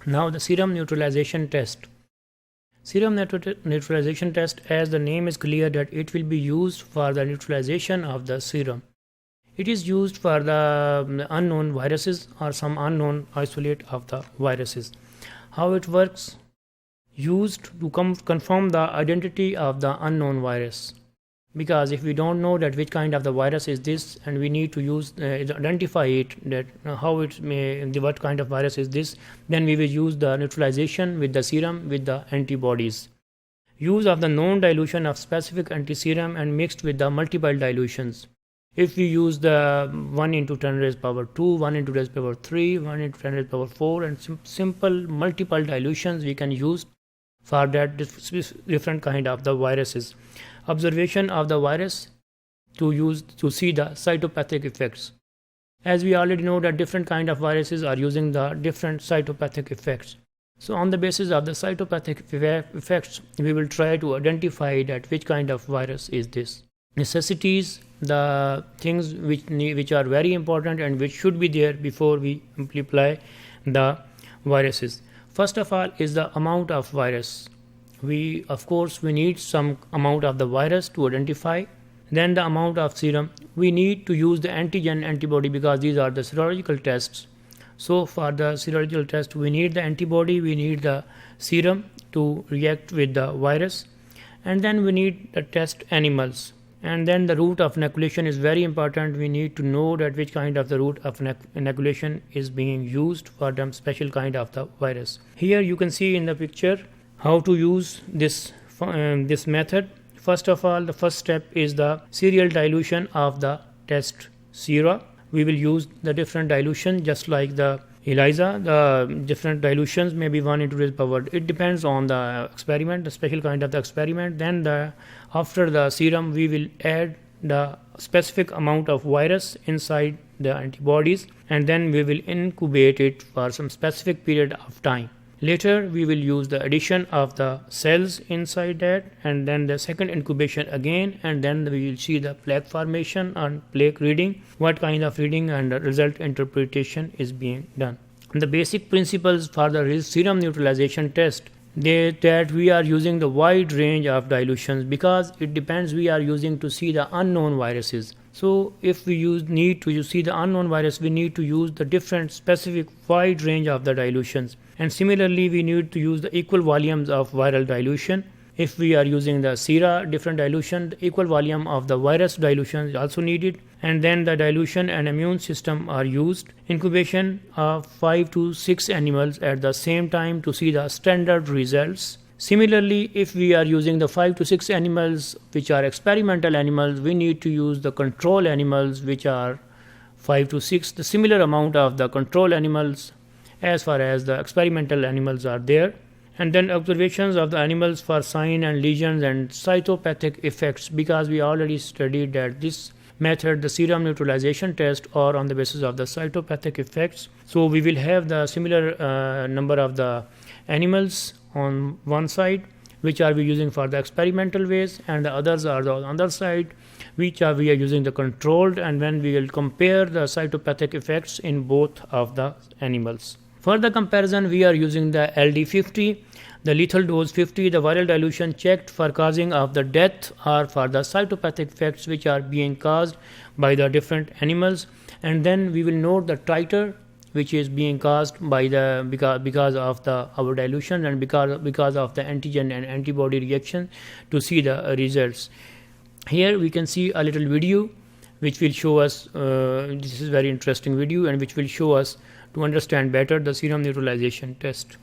Now the serum neutralization test. Serum neutralization test, as the name is clear that it will be used for the neutralization of the serum. It is used for the unknown viruses or some unknown isolate of the viruses. How it works? Used to confirm the identity of the unknown virus. Because if we don't know that which kind of the virus is this, and we need to use identify it, that what kind of virus is this, then we will use the neutralization with the serum with the antibodies. Use of the known dilution of specific antiserum and mixed with the multiple dilutions. If we use the 1 into 10 raised power 2, 1 into 10 raised power 3, 1 into 10 raised power 4, and simple multiple dilutions we can use for that different kind of the viruses. Observation of the virus to see the cytopathic effects. As we already know that different kind of viruses are using the different cytopathic effects. So on the basis of the cytopathic effects, we will try to identify that which kind of virus is this. Necessities, the things which are very important and which should be there before we apply the viruses. First of all is the amount of virus. We need some amount of the virus to identify. Then the amount of serum. We need to use the antigen antibody because these are the serological tests. So for the serological test, we need the antibody, we need the serum to react with the virus, and then we need the test animals. And then the route of inoculation is very important. We need to know that which kind of the route of inoculation is being used for the special kind of the virus. Here you can see in the picture how to use this method. First of all, the first step is the serial dilution of the test sera. We will use the different dilution just like the ELISA. The different dilutions may be 1 into 10 power. It depends on the experiment, the special kind of the experiment. Then after the serum, we will add the specific amount of virus inside the antibodies, and then we will incubate it for some specific period of time. Later, we will use the addition of the cells inside that, and then the second incubation again, and then we will see the plaque formation and plaque reading, what kind of reading and the result interpretation is being done. The basic principles for the serum neutralization test, that we are using the wide range of dilutions because it depends, we are using to see the unknown viruses. So if we need to see the unknown virus, we need to use the different specific wide range of the dilutions. And similarly, we need to use the equal volumes of viral dilution. If we are using the sera different dilution, the equal volume of the virus dilution is also needed. And then the dilution and immune system are used. Incubation of 5 to 6 animals at the same time to see the standard results. Similarly, if we are using the 5 to 6 animals which are experimental animals, we need to use the control animals which are 5 to 6, the similar amount of the control animals as far as the experimental animals are there. And then observations of the animals for sign and lesions and cytopathic effects, because we already studied that this method, the serum neutralization test, or on the basis of the cytopathic effects. So we will have the similar number of the animals on one side, which are we using for the experimental ways, and the others are on the other side, which we are using the controlled, and when we will compare the cytopathic effects in both of the animals. For the comparison, we are using the LD50, the lethal dose 50, the viral dilution checked for causing of the death or for the cytopathic effects which are being caused by the different animals, and then we will note the titer which is being caused by the because of the our dilution and because of the antigen and antibody reaction to see the results. Here we can see a little video which will show us this is very interesting video and which will show us to understand better the serum neutralization test.